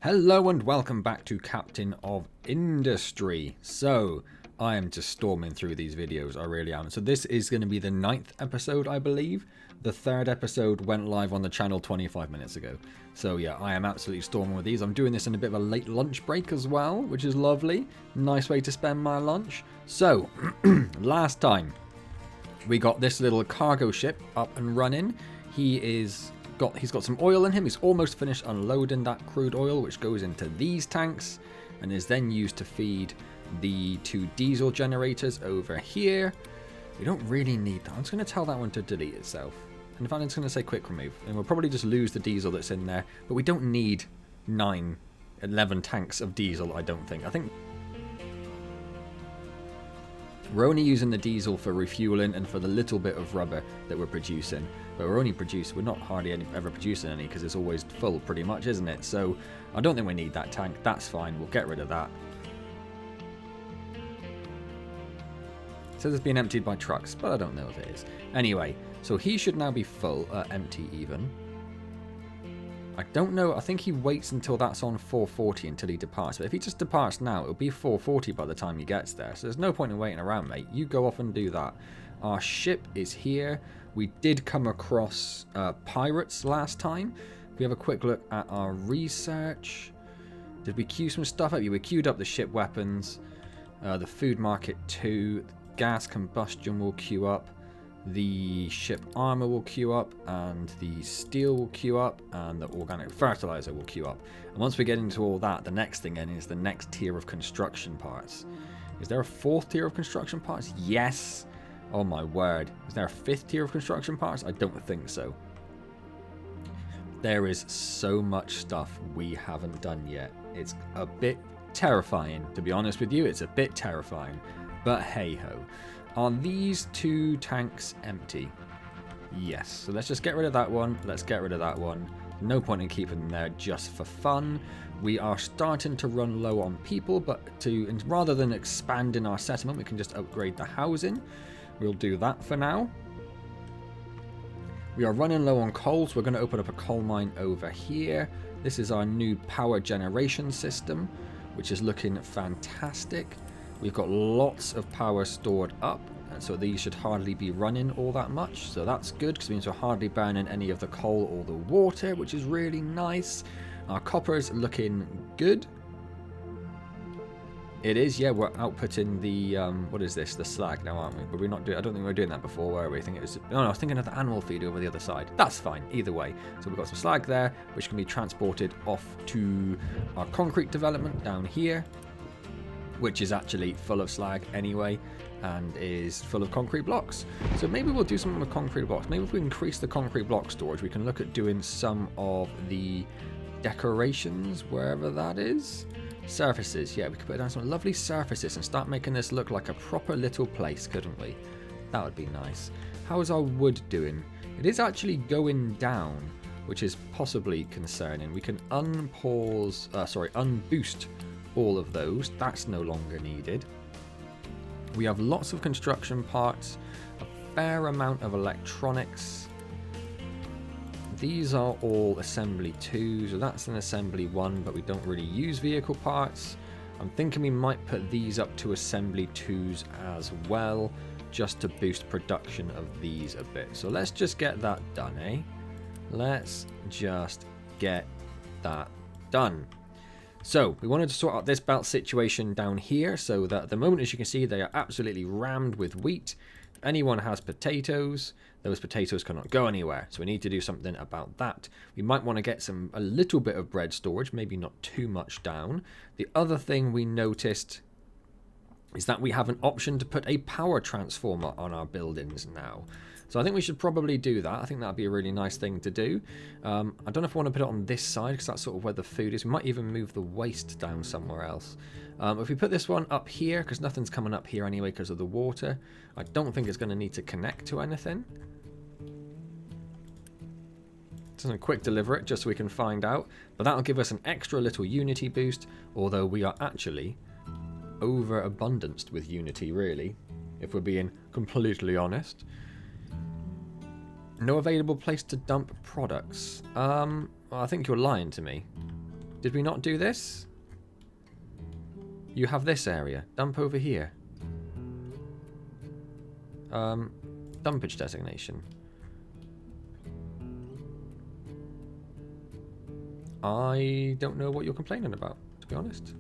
Hello and welcome back to Captain of Industry. So, I am just storming through these videos, I really am. So this is going to be the 9th episode, I believe. The 3rd episode went live on the channel 25 minutes ago. So yeah, I am absolutely storming with these. I'm doing this in a bit of a late lunch break as well, which is lovely. Nice way to spend my lunch. So, last time we got this little cargo ship up and running. He's got some oil in him. He's almost finished unloading that crude oil, which goes into these tanks and is then used to feed the 2 diesel generators over here. We don't really need that. I'm just going to tell that one to delete itself. And in fact, I'm just going to say quick remove. And we'll probably just lose the diesel that's in there. But we don't need 11 tanks of diesel, I don't think. I think we're only using the diesel for refueling and for the little bit of rubber that we're producing. But we're not hardly ever producing any because it's always full pretty much, isn't it? So I don't think we need that tank. That's fine. We'll get rid of that. It says it's being emptied by trucks, but I don't know if it is. Anyway, so he should now be full, empty even. I don't know. I think he waits until that's on 440 until he departs. But if he just departs now, it'll be 440 by the time he gets there. So there's no point in waiting around, mate. You go off and do that. Our ship is here. We did come across pirates last time. If we have a quick look at our research. Did we queue some stuff up? Yeah, we queued up the ship weapons. The food market 2. Gas combustion will queue up. The ship armor will queue up, and the steel will queue up, and the organic fertilizer will queue up. And once we get into all that, the next thing then is the next tier of construction parts. Is there a 4th tier of construction parts? Yes. Oh my word. Is there a 5th tier of construction parts? I don't think so. There is so much stuff we haven't done yet. It's a bit terrifying, to be honest with you. It's a bit terrifying. But hey ho. Are these 2 tanks empty? Yes. So let's just get rid of that one. Let's get rid of that one. No point in keeping them there just for fun. We are starting to run low on people, but rather than expanding our settlement, we can just upgrade the housing. We'll do that for now. We are running low on coal, so we're going to open up a coal mine over here. This is our new power generation system, which is looking fantastic. We've got lots of power stored up, and so these should hardly be running all that much. So that's good, because it means we're hardly burning any of the coal or the water, which is really nice. Our copper's looking good. It is, yeah, we're outputting the, what is this? The slag now, aren't we? But we're not doing, I don't think we were doing that before, were we? I think it was, no, I was thinking of the animal feed over the other side. That's fine, either way. So we've got some slag there, which can be transported off to our concrete development down here, which is actually full of slag anyway, and is full of concrete blocks. So maybe we'll do something with concrete blocks. Maybe if we increase the concrete block storage, we can look at doing some of the decorations, wherever that is. Surfaces, yeah, we could put down some lovely surfaces and start making this look like a proper little place, couldn't we? That would be nice. How is our wood doing? It is actually going down, which is possibly concerning. We can unboost all of those. That's no longer needed. We have lots of construction parts, a fair amount of electronics. These are all assembly 2, so that's an assembly 1, but we don't really use vehicle parts. I'm thinking we might put these up to assembly 2s as well, just to boost production of these a bit. So let's just get that done, eh? Let's just get that done. So we wanted to sort out this belt situation down here, so that at the moment, as you can see, they are absolutely rammed with wheat. If anyone has potatoes, those potatoes cannot go anywhere, so we need to do something about that. We might want to get a little bit of bread storage, maybe not too much down. The other thing we noticed is that we have an option to put a power transformer on our buildings now. So I think we should probably do that. I think that'd be a really nice thing to do. I don't know if I want to put it on this side, because that's sort of where the food is. We might even move the waste down somewhere else. If we put this one up here, because nothing's coming up here anyway because of the water, I don't think it's going to need to connect to anything. Just quick deliver it, just so we can find out. But that'll give us an extra little unity boost, although we are actually overabundanced with unity, really, if we're being completely honest. No available place to dump products. Well, I think you're lying to me. Did we not do this? You have this area. Dump over here. Dumpage designation. I don't know what you're complaining about, to be honest.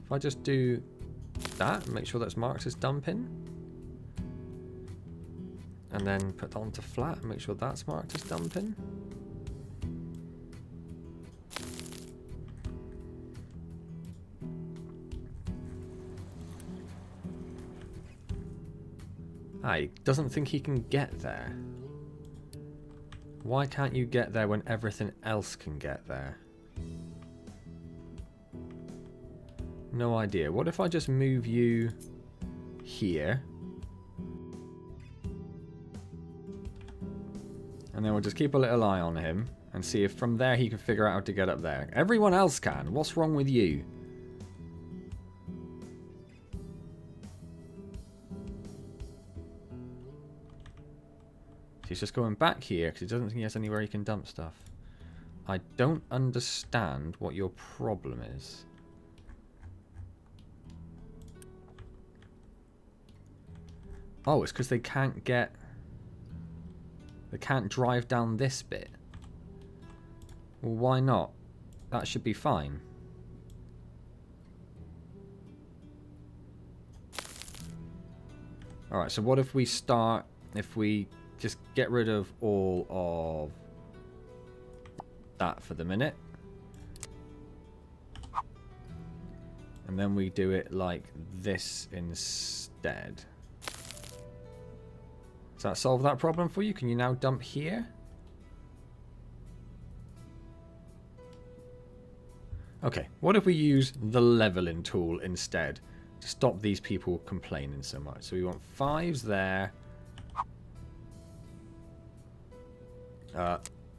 If I just do that and make sure that's marked as dumping, and then put that onto flat and make sure that's marked as dumping. He doesn't think he can get there. Why can't you get there when everything else can get there? No idea. What if I just move you here? And then we'll just keep a little eye on him and see if from there he can figure out how to get up there. Everyone else can. What's wrong with you? He's just going back here because he doesn't think he has anywhere he can dump stuff. I don't understand what your problem is. Oh, it's because they can't get... They can't drive down this bit. Well, why not? That should be fine. Alright, so what if we start... If we... just get rid of all of that for the minute. And then we do it like this instead. Does that solve that problem for you? Can you now dump here? Okay, what if we use the leveling tool instead to stop these people complaining so much? So we want 5s there.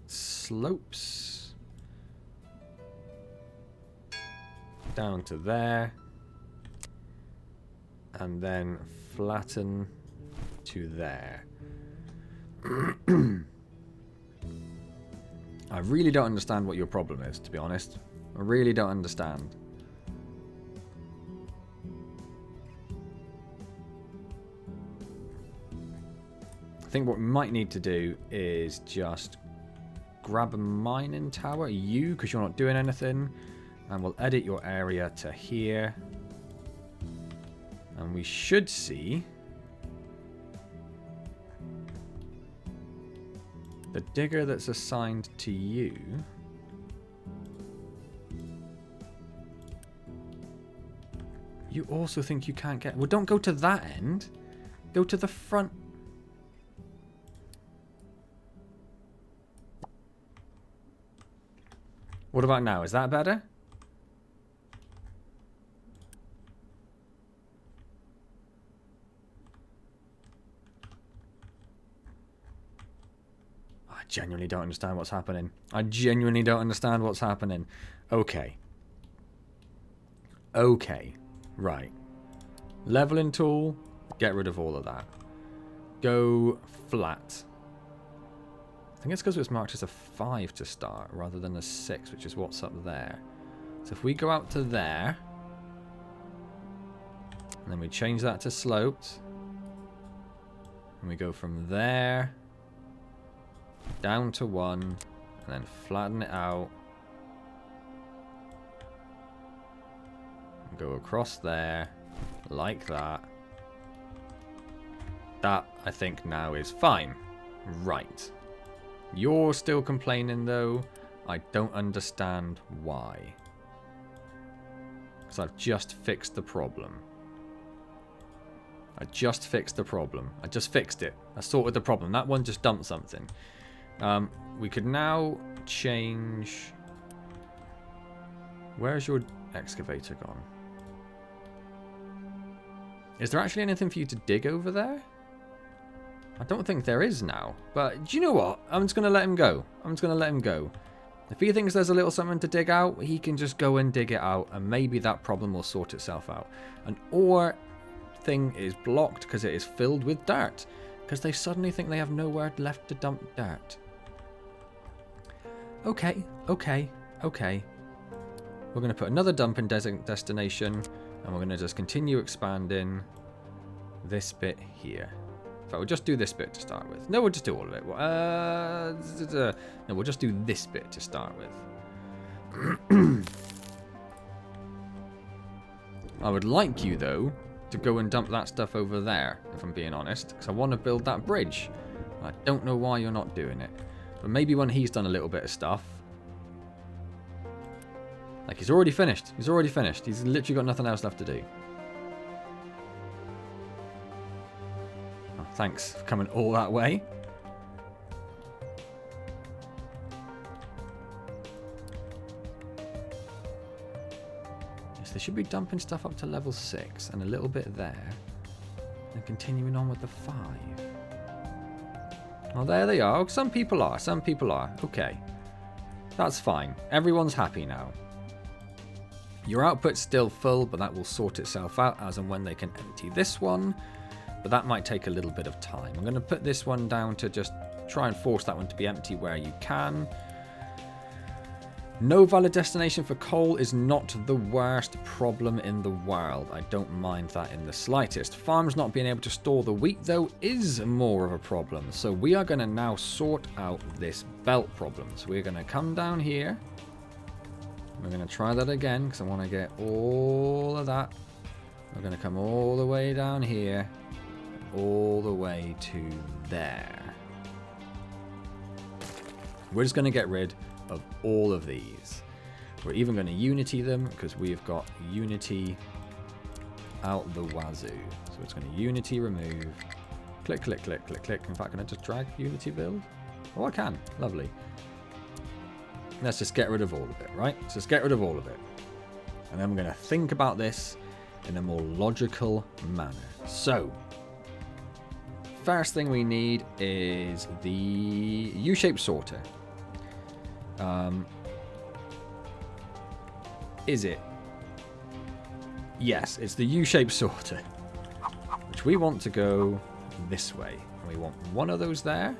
Slopes down to there, and then flatten to there. I really don't understand what your problem is, to be honest. I really don't understand. I think what we might need to do is just grab a mining tower, you, because you're not doing anything, and we'll edit your area to here. And we should see the digger that's assigned to you. You also think you can't get... Well, don't go to that end. Go to the front. What about now? Is that better? I genuinely don't understand what's happening. I genuinely don't understand what's happening. Okay. Okay. Right. Leveling tool. Get rid of all of that. Go flat. I think it's because it's marked as a 5 to start rather than a 6, which is what's up there. So if we go out to there, and then we change that to sloped, and we go from there down to 1, and then flatten it out, and go across there like that. That, I think, now is fine. Right. You're still complaining, though. I don't understand why. Because I've just fixed the problem. I just fixed the problem. I just fixed it. I sorted the problem. That one just dumped something. We could now change... Where's your excavator gone? Is there actually anything for you to dig over there? I don't think there is now. But do you know what? I'm just going to let him go. I'm just going to let him go. If he thinks there's a little something to dig out, he can just go and dig it out, and maybe that problem will sort itself out. An ore thing is blocked because it is filled with dirt, because they suddenly think they have nowhere left to dump dirt. Okay, okay, okay. We're going to put another dumping destination, and we're going to just continue expanding this bit here. In fact, we'll just do this bit to start with. No, we'll just do all of it. No, we'll just do this bit to start with. I would like you, though, to go and dump that stuff over there, if I'm being honest, because I want to build that bridge. I don't know why you're not doing it. But maybe when he's done a little bit of stuff. Like, he's already finished. He's already finished. He's literally got nothing else left to do. Oh, thanks for coming all that way. Yes, they should be dumping stuff up to level 6 and a little bit there. And continuing on with the 5. Well, there they are. Some people are. Some people are. Okay. That's fine. Everyone's happy now. Your output's still full, but that will sort itself out as and when they can empty this one. But that might take a little bit of time. I'm going to put this one down to just try and force that one to be empty where you can. No valid destination for coal is not the worst problem in the world. I don't mind that in the slightest. Farms not being able to store the wheat, though, is more of a problem. So we are going to now sort out this belt problem. So we're going to come down here. We're going to try that again because I want to get all of that. We're going to come all the way down here, all the way to there. We're just going to get rid of all of these. We're even going to unity them because we've got unity out the wazoo. So it's going to unity remove. Click, click, click, click, click. In fact, can I just drag unity build? Oh, I can. Lovely. Let's just get rid of all of it, right? Let's just get rid of all of it. And then we're going to think about this in a more logical manner. So, first thing we need is the U-shaped sorter. Is it? Yes, it's the U-shaped sorter, which we want to go this way. And we want one of those there.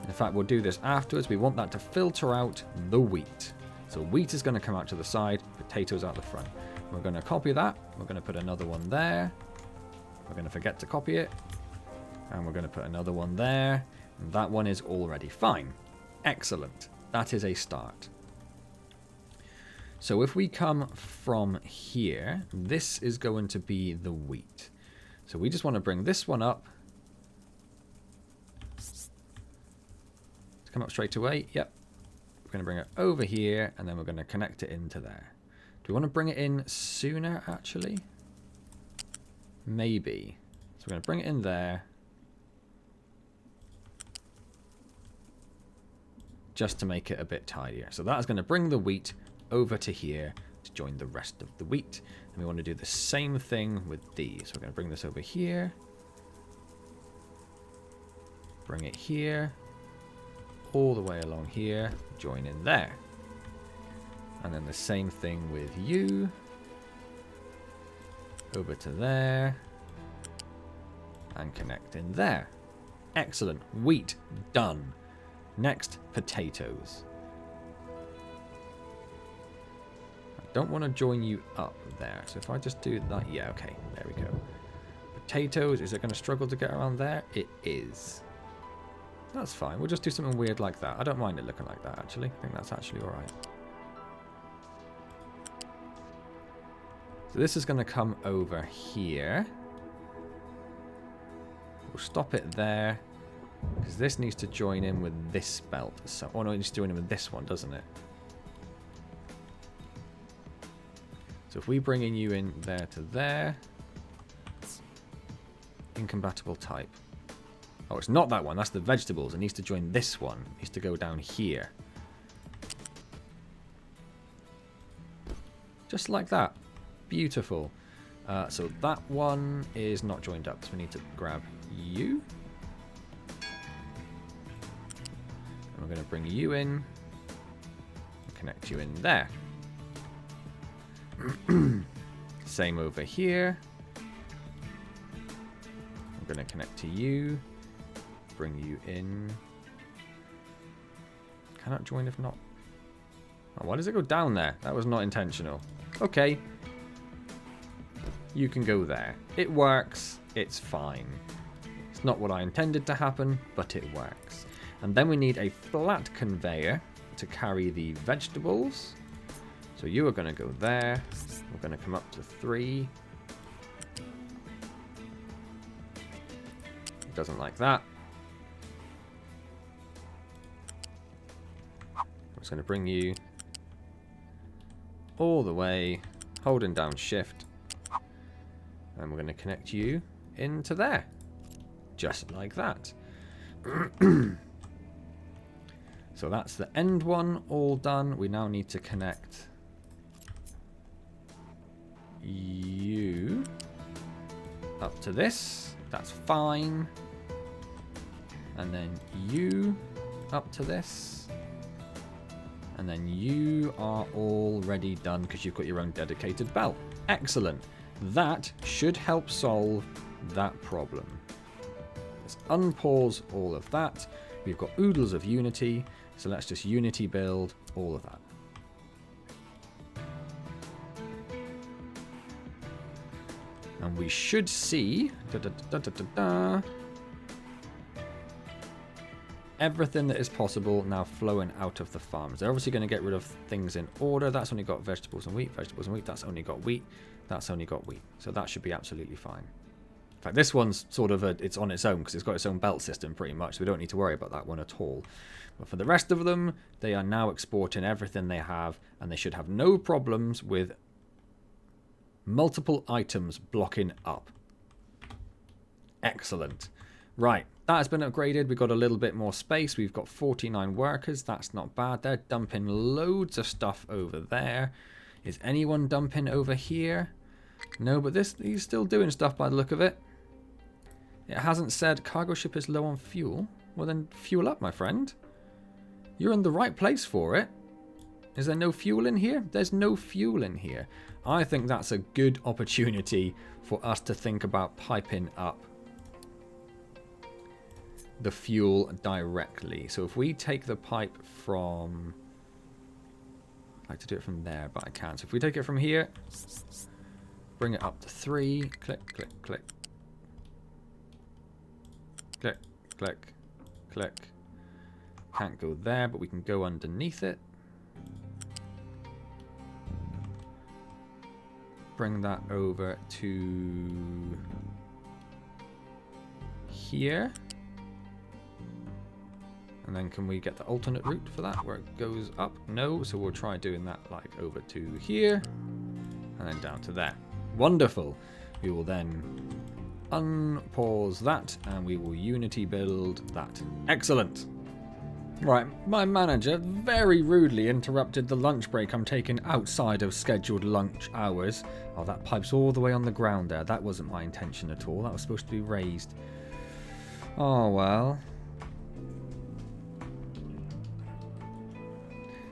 In fact, we'll do this afterwards. We want that to filter out the wheat. So wheat is going to come out to the side, potatoes out the front. We're going to copy that. We're going to put another one there. We're going to forget to copy it. And we're going to put another one there. And that one is already fine. Excellent. That is a start. So if we come from here, this is going to be the wheat. So we just want to bring this one up. Come up straight away. Yep. We're going to bring it over here, and then we're going to connect it into there. Do we want to bring it in sooner, actually? Maybe. So we're going to bring it in there. Just to make it a bit tidier. So that is going to bring the wheat over to here to join the rest of the wheat. And we want to do the same thing with these. So we're going to bring this over here. Bring it here. All the way along here, join in there. And then the same thing with you. Over to there. And connect in there. Excellent. Wheat, done. Next, potatoes. I don't want to join you up there. So if I just do that, yeah, okay, there we go. Potatoes, is it going to struggle to get around there? It is. That's fine. We'll just do something weird like that. I don't mind it looking like that, actually. I think that's actually alright. So this is going to come over here. We'll stop it there. Because this needs to join in with this belt. So, oh no, it needs to join in with this one, doesn't it? So if we bring in you in there to there. Incompatible type. Oh, it's not that one. That's the vegetables. It needs to join this one. It needs to go down here. Just like that. Beautiful. So that one is not joined up. So we need to grab you. And we're going to bring you in. And connect you in there. Same over here. I'm going to connect to you. Bring you in. Cannot join if not. Oh, why does it go down there? That was not intentional. Okay. You can go there. It works. It's fine. It's not what I intended to happen, but it works. And then we need a flat conveyor to carry the vegetables. So you are going to go there. We're going to come up to 3. It doesn't like that. I'm just going to bring you all the way, holding down shift. And we're going to connect you into there. Just like that. So that's the end one all done. We now need to connect you up to this. That's fine. And then you up to this. And then you are already done because you've got your own dedicated belt. Excellent. That should help solve that problem. Let's unpause all of that. We've got oodles of Unity. So let's just Unity build all of that. And we should see everything that is possible now flowing out of the farms. They're obviously going to get rid of things in order. That's only got vegetables and wheat, vegetables and wheat. That's only got wheat. That's only got wheat. So that should be absolutely fine. In fact, this one's sort of it's on its own because it's got its own belt system pretty much. So we don't need to worry about that one at all. But for the rest of them, they are now exporting everything they have, and they should have no problems with multiple items blocking up. Excellent. Right, that has been upgraded. We've got a little bit more space. We've got 49 workers. That's not bad. They're dumping loads of stuff over there. Is anyone dumping over here? No, but he's still doing stuff by the look of it. It hasn't said cargo ship is low on fuel. Well, then fuel up, my friend. You're in the right place for it. Is there no fuel in here? There's no fuel in here. I think that's a good opportunity for us to think about piping up the fuel directly. So if we take the pipe from... I'd like to do it from there, but I can't. So if we take it from here, bring it up to 3, click, click, click. Click, click, click. Can't go there, but we can go underneath it. Bring that over to here. And then can we get the alternate route for that where it goes up? No, so we'll try doing that like over to here and then down to there. Wonderful. We will then unpause that and we will Unity build that. Excellent. Right, my manager very rudely interrupted the lunch break I'm taking outside of scheduled lunch hours. Oh, that pipe's all the way on the ground there. That wasn't my intention at all. That was supposed to be raised. Oh, well.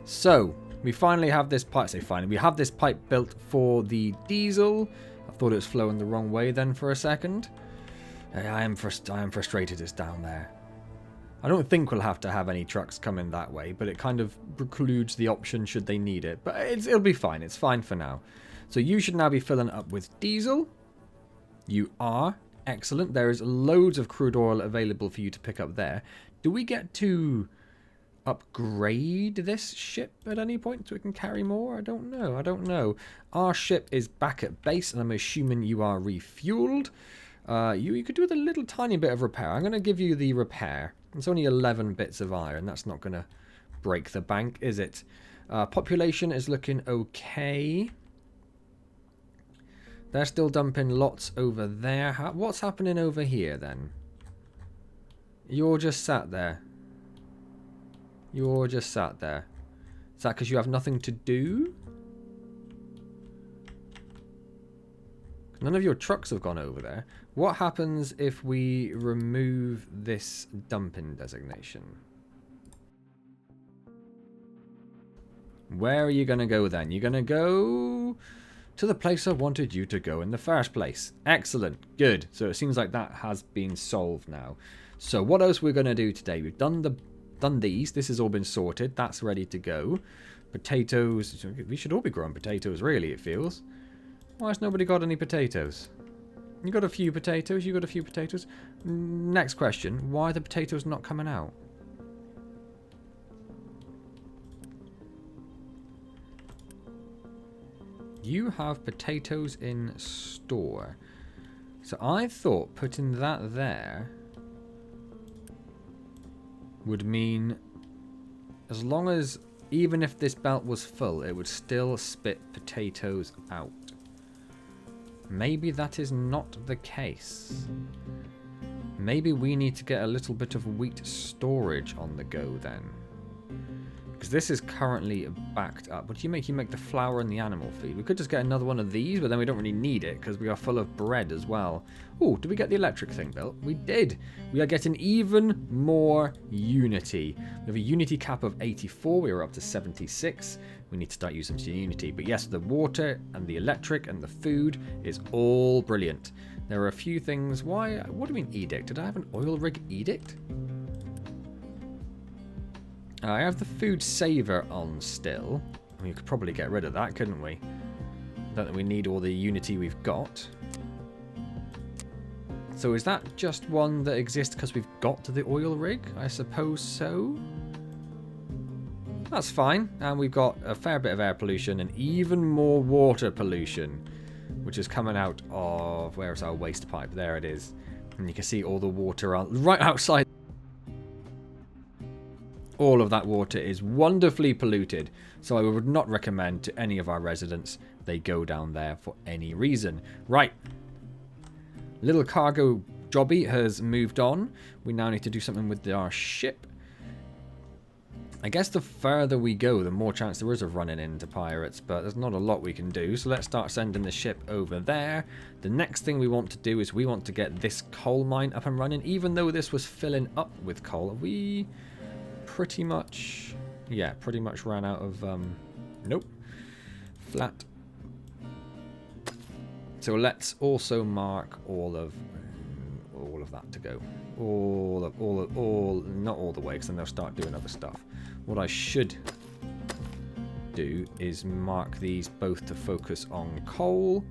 So, we finally have this pipe. Say finally, we have this pipe built for the diesel. I thought it was flowing the wrong way then for a second. I am frustrated it's down there. I don't think we'll have to have any trucks coming that way, but it kind of precludes the option should they need it. But it'll be fine. It's fine for now. So you should now be filling up with diesel. You are. Excellent. There is loads of crude oil available for you to pick up there. Do we get to upgrade this ship at any point so we can carry more? I don't know. I don't know. Our ship is back at base, and I'm assuming you are refueled. You could do with a little tiny bit of repair. I'm going to give you the repair. It's only 11 bits of iron. That's not going to break the bank, is it? Population is looking okay. They're still dumping lots over there. What's happening over here, then? You're just sat there. You're just sat there. Is that because you have nothing to do? None of your trucks have gone over there. What happens if we remove this dumping designation? Where are you going to go then? You're going to go to the place I wanted you to go in the first place. Excellent. Good. So it seems like that has been solved now. So what else we're going to do today? We've done these. This has all been sorted. That's ready to go. Potatoes. We should all be growing potatoes, really, it feels. Why has nobody got any potatoes? You got a few potatoes, you got a few potatoes. Next question, why are the potatoes not coming out? You have potatoes in store. So I thought putting that there would mean as long as, even if this belt was full, it would still spit potatoes out. Maybe that is not the case. Maybe we need to get a little bit of wheat storage on the go then. Because this is currently backed up. What do you make? You make the flour and the animal feed. We could just get another one of these, but then we don't really need it because we are full of bread as well. Oh, did we get the electric thing built? We did. We are getting even more unity. We have a unity cap of 84. We are up to 76. We need to start using some unity. But yes, the water and the electric and the food is all brilliant. There are a few things. Why? What do you mean edict? Did I have an oil rig edict? I have the food saver on still. We could probably get rid of that, couldn't we? Don't think we need all the unity we've got. So is that just one that exists because we've got the oil rig? I suppose so. That's fine. And we've got a fair bit of air pollution and even more water pollution, which is coming out of... Where's our waste pipe? There it is. And you can see all the water right outside. All of that water is wonderfully polluted, so I would not recommend to any of our residents they go down there for any reason. Right. Little cargo jobby has moved on. We now need to do something with our ship. I guess the further we go, the more chance there is of running into pirates, but there's not a lot we can do, so let's start sending the ship over there. The next thing we want to do is we want to get this coal mine up and running, even though this was filling up with coal. We... pretty much ran out of nope, flat. So let's also mark all of that to go, not all the way, because then they'll start doing other stuff. What I should do is mark these both to focus on coal,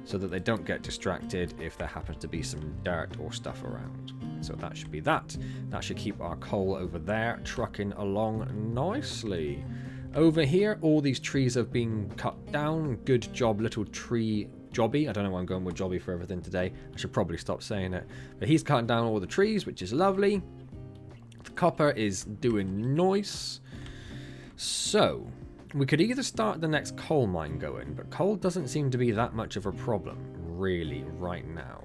so that they don't get distracted if there happens to be some dirt or stuff around. So that should be that. That should keep our coal over there trucking along nicely. Over here, all these trees have been cut down. Good job, little tree jobby. I don't know why I'm going with jobby for everything today. I should probably stop saying it. But he's cutting down all the trees, which is lovely. The copper is doing nice. So... we could either start the next coal mine going, but coal doesn't seem to be that much of a problem, really, right now.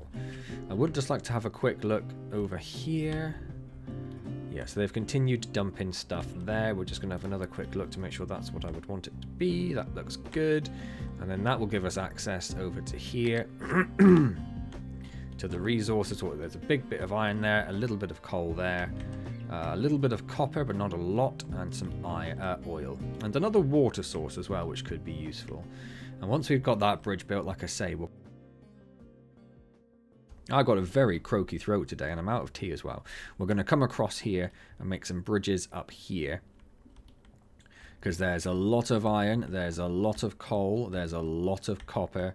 I would just like to have a quick look over here. Yeah, so they've continued dumping stuff there. We're just going to have another quick look to make sure that's what I would want it to be. That looks good. And then that will give us access over to here. To the resources. Oh, there's a big bit of iron there, a little bit of coal there. A little bit of copper, but not a lot, and some oil. And another water source as well, which could be useful. And once we've got that bridge built, like I say, I've got a very croaky throat today, and I'm out of tea as well. We're going to come across here and make some bridges up here. Because there's a lot of iron, there's a lot of coal, there's a lot of copper.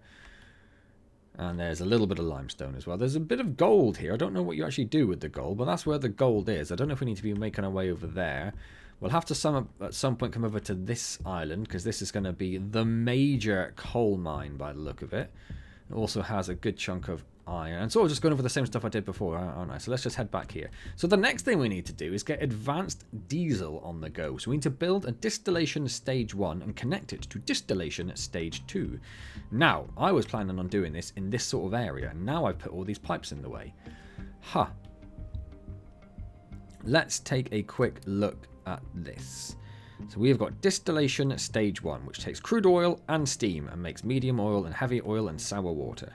And there's a little bit of limestone as well. There's a bit of gold here. I don't know what you actually do with the gold, but that's where the gold is. I don't know if we need to be making our way over there. We'll have to at some point come over to this island, because this is going to be the major coal mine by the look of it. It also has a good chunk of iron. And sort of just going over the same stuff I did before, aren't I? So let's just head back here. So the next thing we need to do is get advanced diesel on the go. So we need to build a distillation stage 1 and connect it to distillation stage 2. Now, I was planning on doing this in this sort of area. Now I've put all these pipes in the way. Huh. Let's take a quick look at this. So we have got distillation stage 1, which takes crude oil and steam and makes medium oil and heavy oil and sour water.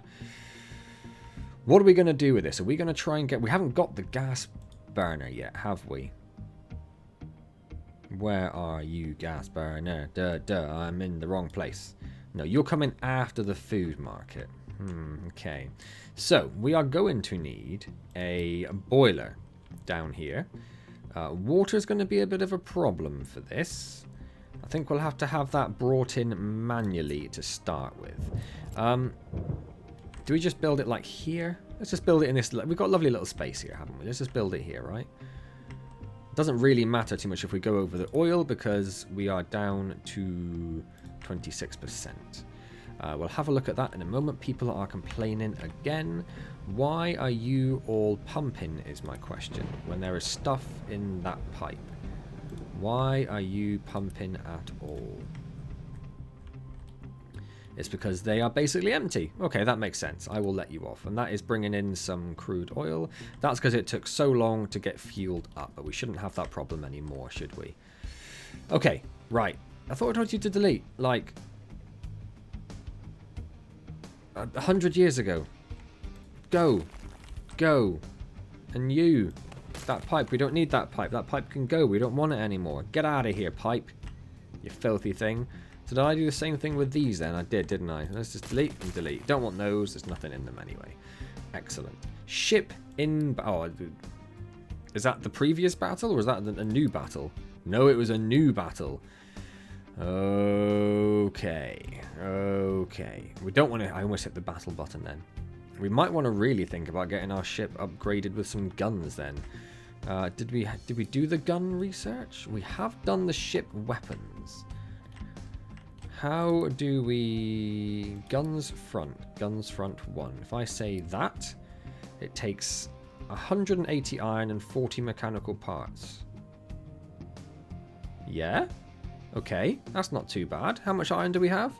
What are we going to do with this? Are we going to try and get... we haven't got the gas burner yet, have we? Where are you, gas burner? I'm in the wrong place. No, you're coming after the food market. Okay. So, we are going to need a boiler down here. Water is going to be a bit of a problem for this. I think we'll have to have that brought in manually to start with. Do we just build it like here? Let's just build it in this. We've got a lovely little space here, haven't we? Let's just build it here, right? Doesn't really matter too much if we go over the oil because we are down to 26%. We'll have a look at that in a moment. People are complaining again. Why are you all pumping is my question. When there is stuff in that pipe. Why are you pumping at all? It's because they are basically empty. Okay, that makes sense. I will let you off. And that is bringing in some crude oil. That's because it took so long to get fueled up. But we shouldn't have that problem anymore, should we? Okay, right. I thought I told you to delete, like, 100 years ago. Go. Go. And you. That pipe. We don't need that pipe. That pipe can go. We don't want it anymore. Get out of here, pipe. You filthy thing. So did I do the same thing with these then? I did, didn't I? Let's just delete and delete. Don't want those. There's nothing in them anyway. Excellent. Ship in... Oh, is that the previous battle or is that a new battle? No, it was a new battle. Okay. Okay. We don't want to... I almost hit the battle button then. We might want to really think about getting our ship upgraded with some guns then. Did we do the gun research? We have done the ship weapons. How do we... Guns front 1. If I say that, it takes 180 iron and 40 mechanical parts. Yeah? Okay, that's not too bad. How much iron do we have?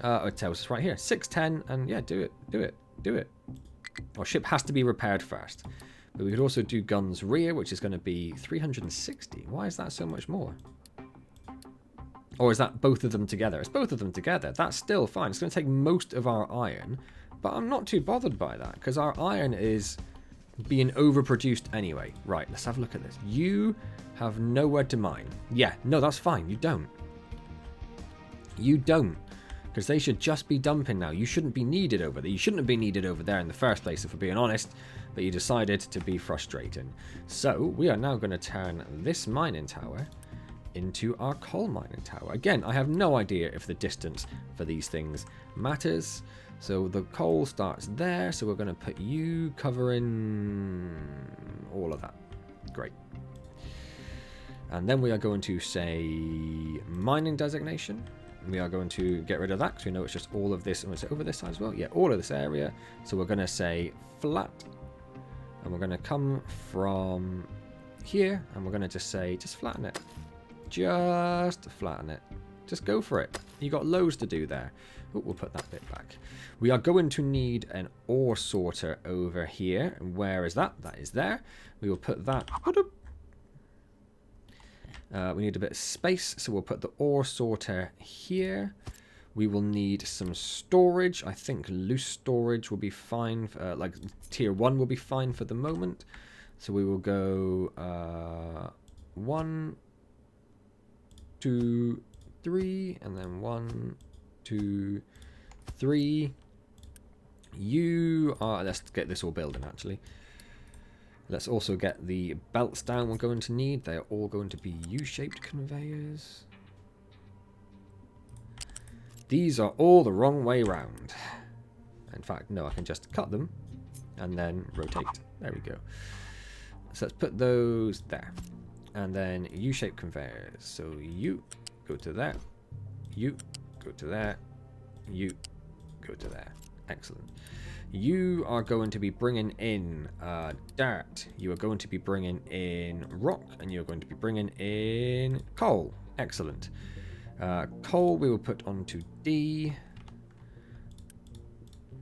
It tells us right here. 610, and yeah, do it. Our ship has to be repaired first. But we could also do guns rear, which is going to be 360. Why is that so much more? Or is that both of them together? It's both of them together. That's still fine. It's going to take most of our iron. But I'm not too bothered by that, because our iron is being overproduced anyway. Right, let's have a look at this. You have nowhere to mine. Yeah, no, that's fine. You don't. You don't. Because they should just be dumping now. You shouldn't be needed over there. You shouldn't have been needed over there in the first place, if we're being honest. But you decided to be frustrating. So, we are now going to turn this mining tower into our coal mining tower. Again, I have no idea if the distance for these things matters. So the coal starts there. So we're going to put you covering all of that. Great. And then we are going to say mining designation. We are going to get rid of that because we know it's just all of this. And it's over this side as well. Yeah, all of this area. So we're going to say flat. And we're going to come from here. And we're going to just say, just flatten it. Just flatten it. Just go for it. You got loads to do there. Ooh, we'll put that bit back. We are going to need an ore sorter over here. Where is that? That is there. We will put that. We need a bit of space, so we'll put the ore sorter here. We will need some storage. I think loose storage will be fine. Like tier 1 will be fine for the moment. So we will go 1, 2, 3, and then 1, 2, 3. You are... Let's get this all building, actually. Let's also get the belts down we're going to need. They're all going to be U-shaped conveyors. These are all the wrong way round. In fact, no, I can just cut them and then rotate. There we go. So let's put those there. And then U-shaped conveyors. So you go to there. You go to there. You go to there. Excellent. You are going to be bringing in dirt. You are going to be bringing in rock. And you're going to be bringing in coal. Excellent. Coal we will put onto D.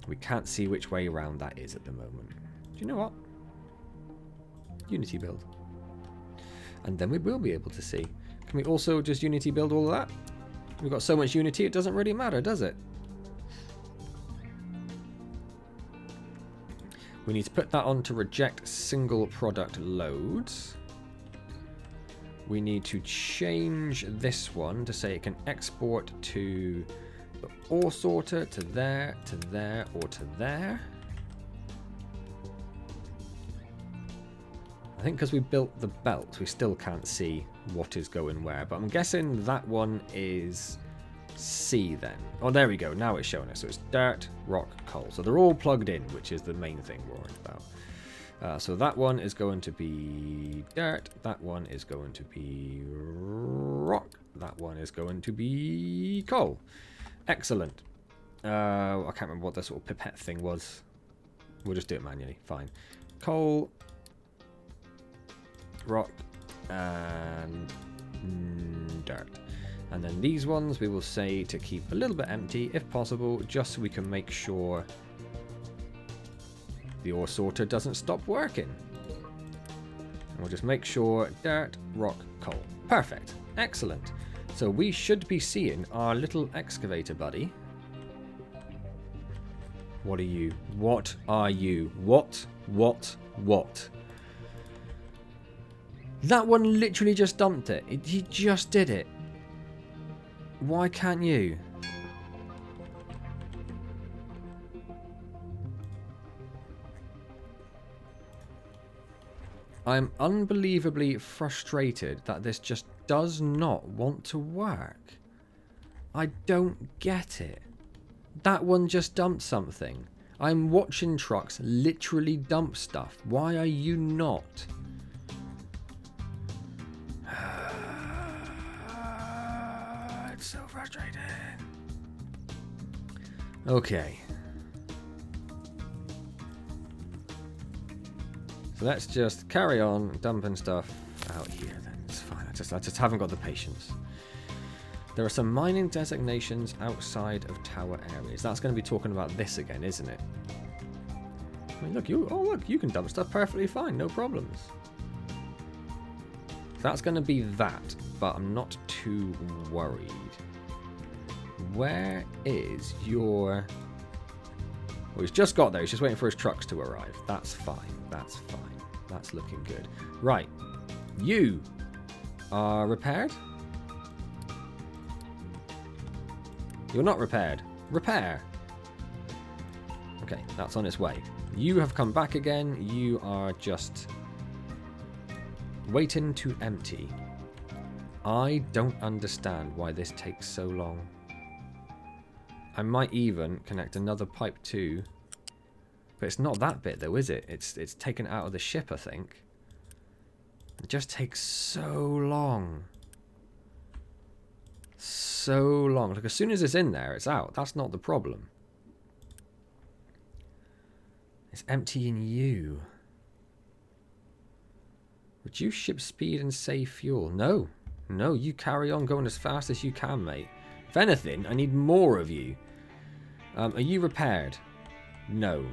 We can't see which way around that is at the moment. Do you know what? Unity build. And then we will be able to see. Can we also just Unity build all of that? We've got so much Unity it doesn't really matter, does it? We need to put that on to reject single product loads. We need to change this one to say it can export to the ore sorter, to there, or to there. I think because we built the belt, we still can't see what is going where. But I'm guessing that one is C then. Oh, there we go. Now it's showing us. So it's dirt, rock, coal. So they're all plugged in, which is the main thing we're worried about. So that one is going to be dirt. That one is going to be rock. That one is going to be coal. Excellent. I can't remember what the sort of pipette thing was. We'll just do it manually. Fine. Coal, rock, and dirt. And then these ones we will say to keep a little bit empty if possible, just so we can make sure the ore sorter doesn't stop working. And we'll just make sure dirt, rock, coal. Perfect. Excellent. So we should be seeing our little excavator buddy. What are you? What are you? What? That one literally just dumped it. He just did it. Why can't you? I'm unbelievably frustrated that this just does not want to work. I don't get it. That one just dumped something. I'm watching trucks literally dump stuff. Why are you not? It's so frustrating. Okay. So let's just carry on dumping stuff out here then. It's fine. I just haven't got the patience. There are some mining designations outside of tower areas. That's going to be talking about this again, isn't it? I mean, look, you can dump stuff perfectly fine, no problems. That's going to be that, but I'm not too worried. Where is your... Well, he's just got there. He's just waiting for his trucks to arrive. That's fine. That's fine. That's looking good. Right. You are repaired? You're not repaired. Repair. Okay, that's on its way. You have come back again. You are just waiting to empty. I don't understand why this takes so long. I might even connect another pipe too. But it's not that bit though, is it? It's taken out of the ship, I think. It just takes so long. So long. Like, as soon as it's in there, it's out. That's not the problem. It's emptying you. Reduce ship speed and save fuel. No. No, you carry on going as fast as you can, mate. If anything, I need more of you. Are you repaired? No.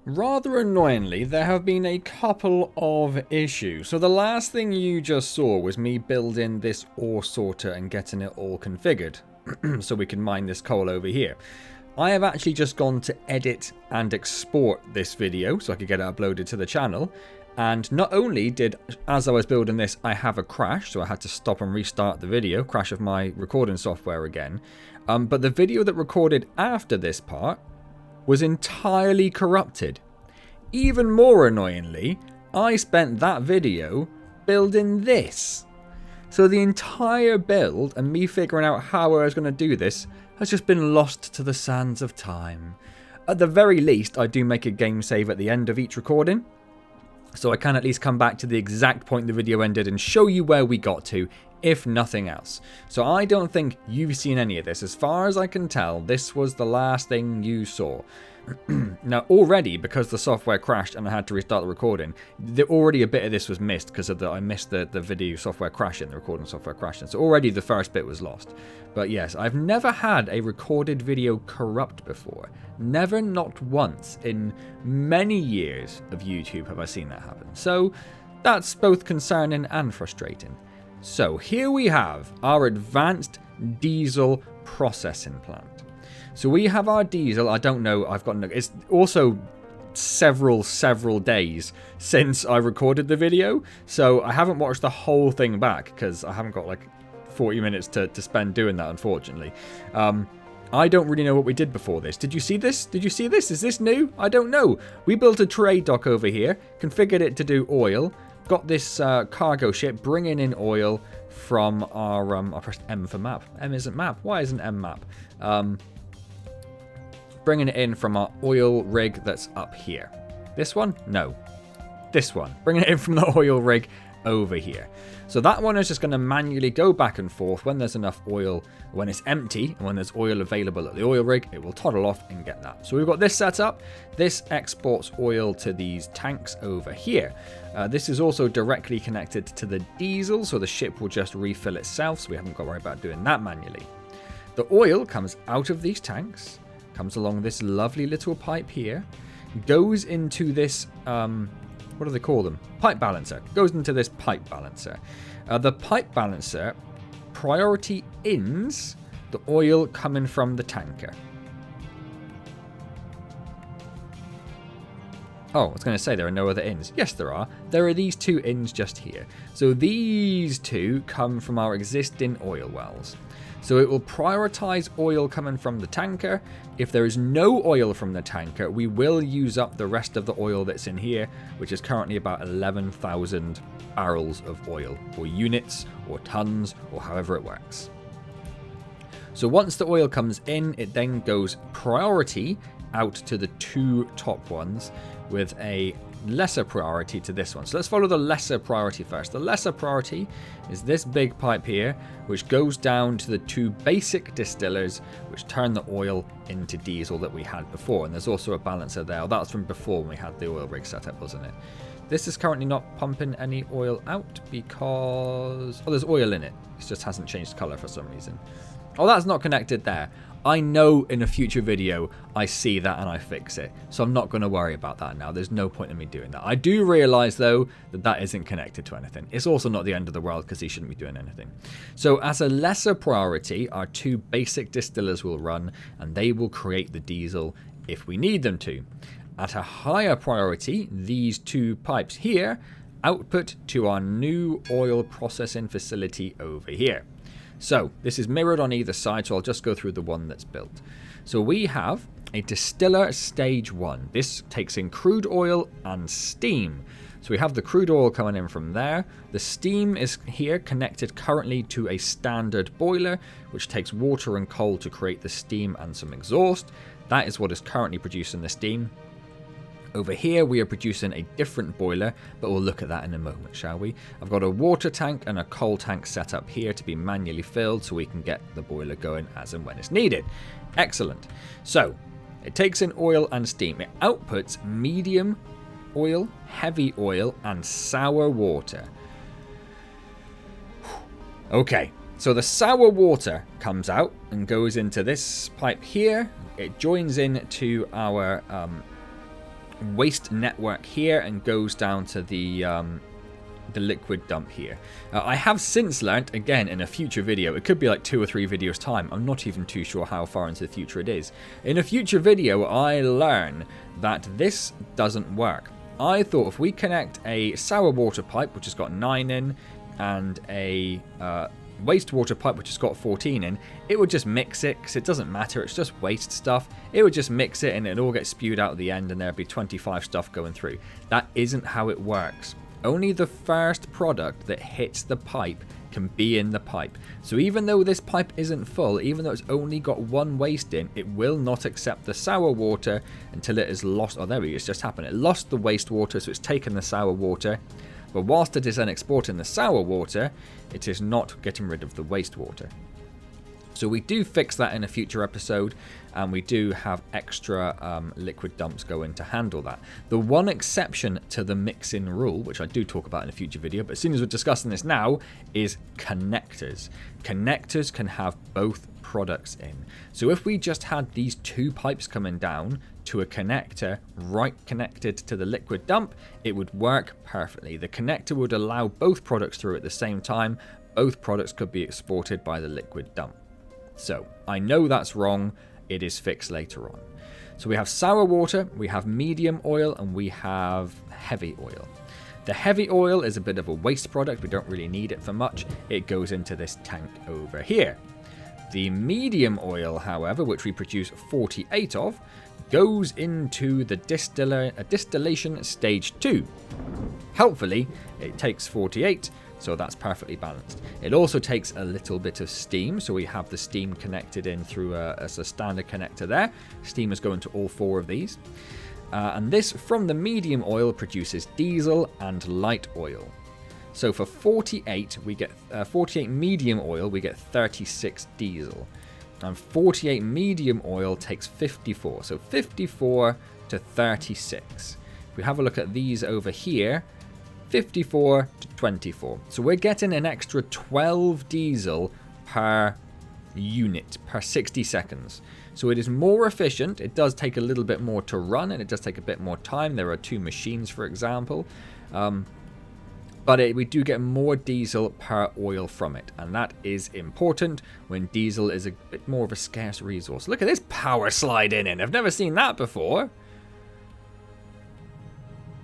Rather annoyingly, there have been a couple of issues. So the last thing you just saw was me building this ore sorter and getting it all configured so we can mine this coal over here. I have actually just gone to edit and export this video so I could get it uploaded to the channel. And not only did, as I was building this, I have a crash, so I had to stop and restart the video, crash of my recording software again. But the video that recorded after this part was entirely corrupted. Even more annoyingly, I spent that video building this. So the entire build and me figuring out how I was going to do this has just been lost to the sands of time. At the very least, I do make a game save at the end of each recording, so I can at least come back to the exact point the video ended and show you where we got to, if nothing else. So I don't think you've seen any of this. As far as I can tell, this was the last thing you saw. Now already, because the software crashed and I had to restart the recording, already a bit of this was missed because of I missed the video software crashing, the recording software crashing. So already the first bit was lost. But yes, I've never had a recorded video corrupt before. Never, not once in many years of YouTube have I seen that happen. So that's both concerning and frustrating. So here we have our advanced diesel processing plant. So we have our diesel. I don't know. I've got no. It's also several days since I recorded the video, so I haven't watched the whole thing back because I haven't got like 40 minutes to spend doing that, unfortunately. I don't really know what we did before this. Did you see this? Did you see this? Is this new? I don't know. We built a trade dock over here, configured it to do oil, got this cargo ship bringing in oil from our... I pressed M for map. M isn't map. Why isn't M map? Bringing it in from our oil rig that's up here. This one? No. This one. Bringing it in from the oil rig over here. So that one is just going to manually go back and forth when there's enough oil, when it's empty, and when there's oil available at the oil rig, it will toddle off and get that. So we've got this set up. This exports oil to these tanks over here. This is also directly connected to the diesel, so the ship will just refill itself, so we haven't got to worry about doing that manually. The oil comes out of these tanks, comes along this lovely little pipe here, goes into this... what do they call them? Pipe balancer. Goes into this pipe balancer. The pipe balancer priority ins the oil coming from the tanker. Oh, I was going to say there are no other ins. Yes, there are. There are these two ins just here. So these two come from our existing oil wells. So it will prioritize oil coming from the tanker. If there is no oil from the tanker, we will use up the rest of the oil that's in here, which is currently about 11,000 barrels of oil, or units, or tons, or however it works. So once the oil comes in, it then goes priority out to the two top ones with a lesser priority to this one. So let's follow the lesser priority first. The lesser priority is this big pipe here, which goes down to the two basic distillers, which turn the oil into diesel that we had before. And there's also a balancer there. Oh, that was from before when we had the oil rig set up, wasn't it? This is currently not pumping any oil out because... oh, there's oil in it. It just hasn't changed color for some reason. Oh, that's not connected there. I know in a future video I see that and I fix it. So I'm not going to worry about that now. There's no point in me doing that. I do realise though that that isn't connected to anything. It's also not the end of the world because he shouldn't be doing anything. So as a lesser priority, our two basic distillers will run and they will create the diesel if we need them to. At a higher priority, these two pipes here output to our new oil processing facility over here. So this is mirrored on either side, so I'll just go through the one that's built. So we have a distiller stage 1. This takes in crude oil and steam. So we have the crude oil coming in from there. The steam is here connected currently to a standard boiler, which takes water and coal to create the steam and some exhaust. That is what is currently producing the steam. Over here we are producing a different boiler, but we'll look at that in a moment, shall we? I've got a water tank and a coal tank set up here to be manually filled so we can get the boiler going as and when it's needed. Excellent. So it takes in oil and steam. It outputs medium oil, heavy oil, and sour water. Okay, so the sour water comes out and goes into this pipe here. It joins in to our... waste network here and goes down to the liquid dump here. I have since learnt, again in a future video, it could be like 2 or 3 videos time, I'm not even too sure how far into the future it is. In a future video I learn that this doesn't work. I thought if we connect a sour water pipe, which has got 9 in, and a wastewater pipe which has got 14 in, it would just mix it because it doesn't matter, it's just waste stuff. It would just mix it and it'd all get spewed out at the end and there'd be 25 stuff going through. That isn't how it works. Only the first product that hits the pipe can be in the pipe. So even though this pipe isn't full, even though it's only got 1 waste in, it will not accept the sour water until it has lost... oh, there we go, it's just happened. It lost the wastewater, so it's taken the sour water. But whilst it is then exporting the sour water, it is not getting rid of the wastewater. So we do fix that in a future episode, and we do have extra liquid dumps going to handle that. The one exception to the mixing rule, which I do talk about in a future video, but as soon as we're discussing this now, is connectors. Connectors can have both products in. So if we just had these 2 pipes coming down to a connector right connected to the liquid dump, it would work perfectly. The connector would allow both products through at the same time. Both products could be exported by the liquid dump. So I know that's wrong. It is fixed later on. So we have sour water, we have medium oil, and we have heavy oil. The heavy oil is a bit of a waste product. We don't really need it for much. It goes into this tank over here. The medium oil, however, which we produce 48 of, goes into the distillation stage 2. Helpfully, it takes 48, so that's perfectly balanced. It also takes a little bit of steam, so we have the steam connected in through a standard connector there. Steam is going to all 4 of these. And this, from the medium oil, produces diesel and light oil. So for 48, we get 48 medium oil, we get 36 diesel. And 48 medium oil takes 54. So 54 to 36. If we have a look at these over here, 54 to 24. So we're getting an extra 12 diesel per unit, per 60 seconds. So it is more efficient. It does take a little bit more to run, and it does take a bit more time. There are 2 machines, for example. But we do get more diesel per oil from it, and that is important when diesel is a bit more of a scarce resource. Look at this power slide in. I've never seen that before.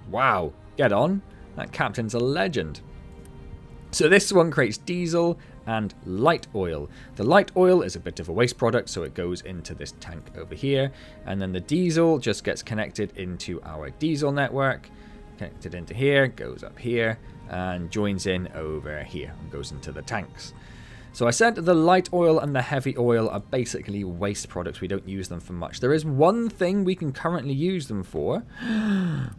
Wow, get on. That captain's a legend. So this one creates diesel and light oil. The light oil is a bit of a waste product, so it goes into this tank over here, and then the diesel just gets connected into our diesel network, connected into here, goes up here, and joins in over here and goes into the tanks. So I said the light oil and the heavy oil are basically waste products. We don't use them for much. There is one thing we can currently use them for,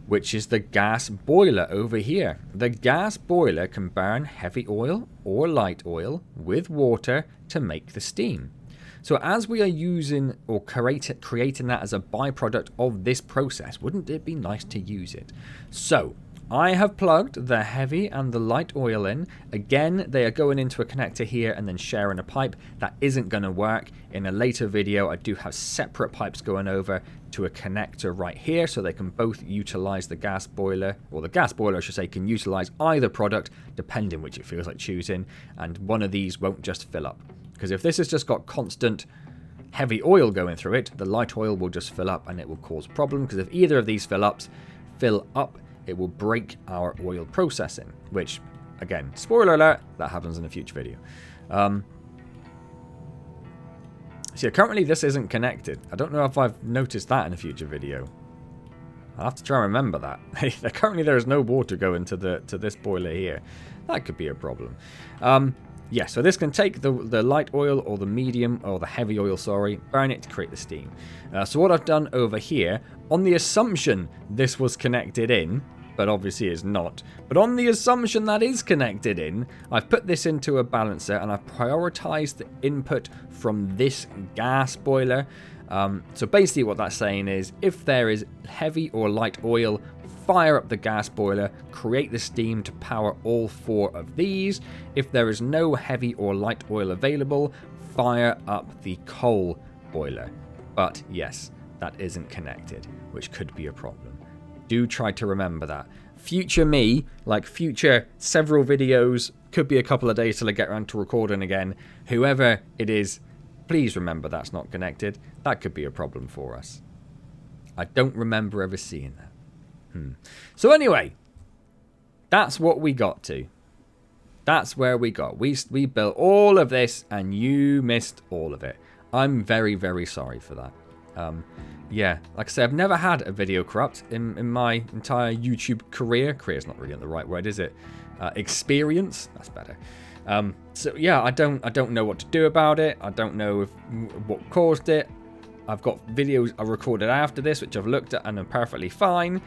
which is the gas boiler over here. The gas boiler can burn heavy oil or light oil with water to make the steam. So as we are using or creating that as a byproduct of this process, wouldn't it be nice to use it? So I have plugged the heavy and the light oil in. Again, they are going into a connector here and then sharing a pipe. That isn't going to work. In a later video, I do have separate pipes going over to a connector right here, so they can both utilize the gas boiler, or the gas boiler, I should say, can utilize either product, depending which it feels like choosing, and one of these won't just fill up. Because if this has just got constant heavy oil going through it, the light oil will just fill up and it will cause a problem, because if either of these fill up, it will break our oil processing, which, again, spoiler alert, that happens in a future video. So currently this isn't connected. I don't know if I've noticed that in a future video. I'll have to try and remember that. Currently there is no water going to this boiler here. That could be a problem. Yeah, so this can take the light oil or the medium or the heavy oil, sorry, burn it to create the steam. So what I've done over here, on the assumption this was connected in, but obviously it's not, but on the assumption that is connected in, I've put this into a balancer and I've prioritized the input from this gas boiler. So basically what that's saying is, if there is heavy or light oil, fire up the gas boiler, create the steam to power all 4 of these. If there is no heavy or light oil available, fire up the coal boiler. But yes, that isn't connected, which could be a problem. Do try to remember that. Future me, like future several videos, could be a couple of days till I get around to recording again. Whoever it is, please remember that's not connected. That could be a problem for us. I don't remember ever seeing that. So anyway, that's what we got to. That's where we got. We built all of this and you missed all of it. I'm very, very sorry for that. Yeah, like I said, I've never had a video corrupt in my entire YouTube career. Career is not really the right word, is it? Experience, that's better. So yeah, I don't know what to do about it. I don't know what caused it. I've got videos I recorded after this, which I've looked at and are perfectly fine.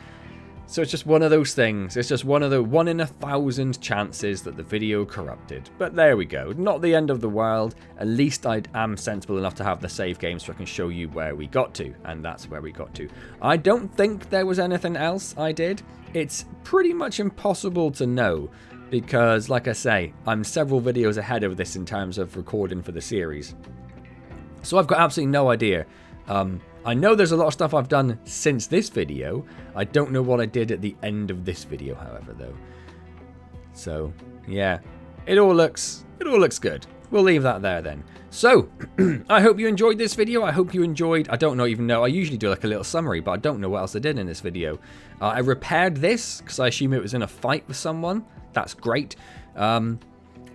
So it's just one of those things. It's just one of the 1 in 1,000 chances that the video corrupted. But there we go. Not the end of the world. At least I am sensible enough to have the save game so I can show you where we got to. And that's where we got to. I don't think there was anything else I did. It's pretty much impossible to know. Because, like I say, I'm several videos ahead of this in terms of recording for the series. So I've got absolutely no idea. I know there's a lot of stuff I've done since this video. I don't know what I did at the end of this video, however, though. So, yeah. It all looks good. We'll leave that there then. So, I hope you enjoyed this video. I hope you enjoyed... I don't even know. I usually do like a little summary, but I don't know what else I did in this video. I repaired this, because I assume it was in a fight with someone. That's great.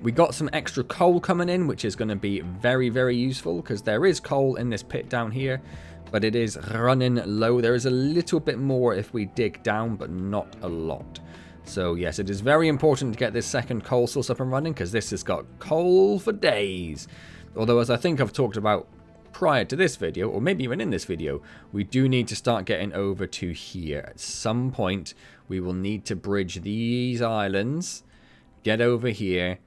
We got some extra coal coming in, which is going to be very, very useful because there is coal in this pit down here, but it is running low. There is a little bit more if we dig down, but not a lot. So yes, it is very important to get this second coal source up and running because this has got coal for days. Although, as I think I've talked about prior to this video, or maybe even in this video, we do need to start getting over to here. At some point, we will need to bridge these islands, get over here,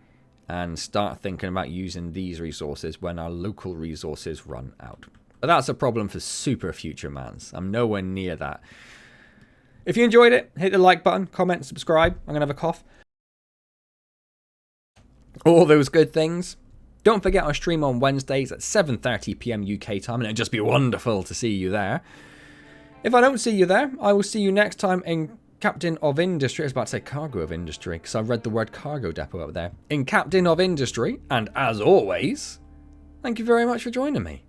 and start thinking about using these resources when our local resources run out. But that's a problem for super future mans. I'm nowhere near that. If you enjoyed it, hit the like button, comment, subscribe. I'm going to have a cough. All those good things. Don't forget I stream on Wednesdays at 7:30 PM UK time, and it'd just be wonderful to see you there. If I don't see you there, I will see you next time in Captain of Industry. I was about to say Cargo of Industry, because I read the word cargo depot up there. In Captain of Industry, and as always, thank you very much for joining me.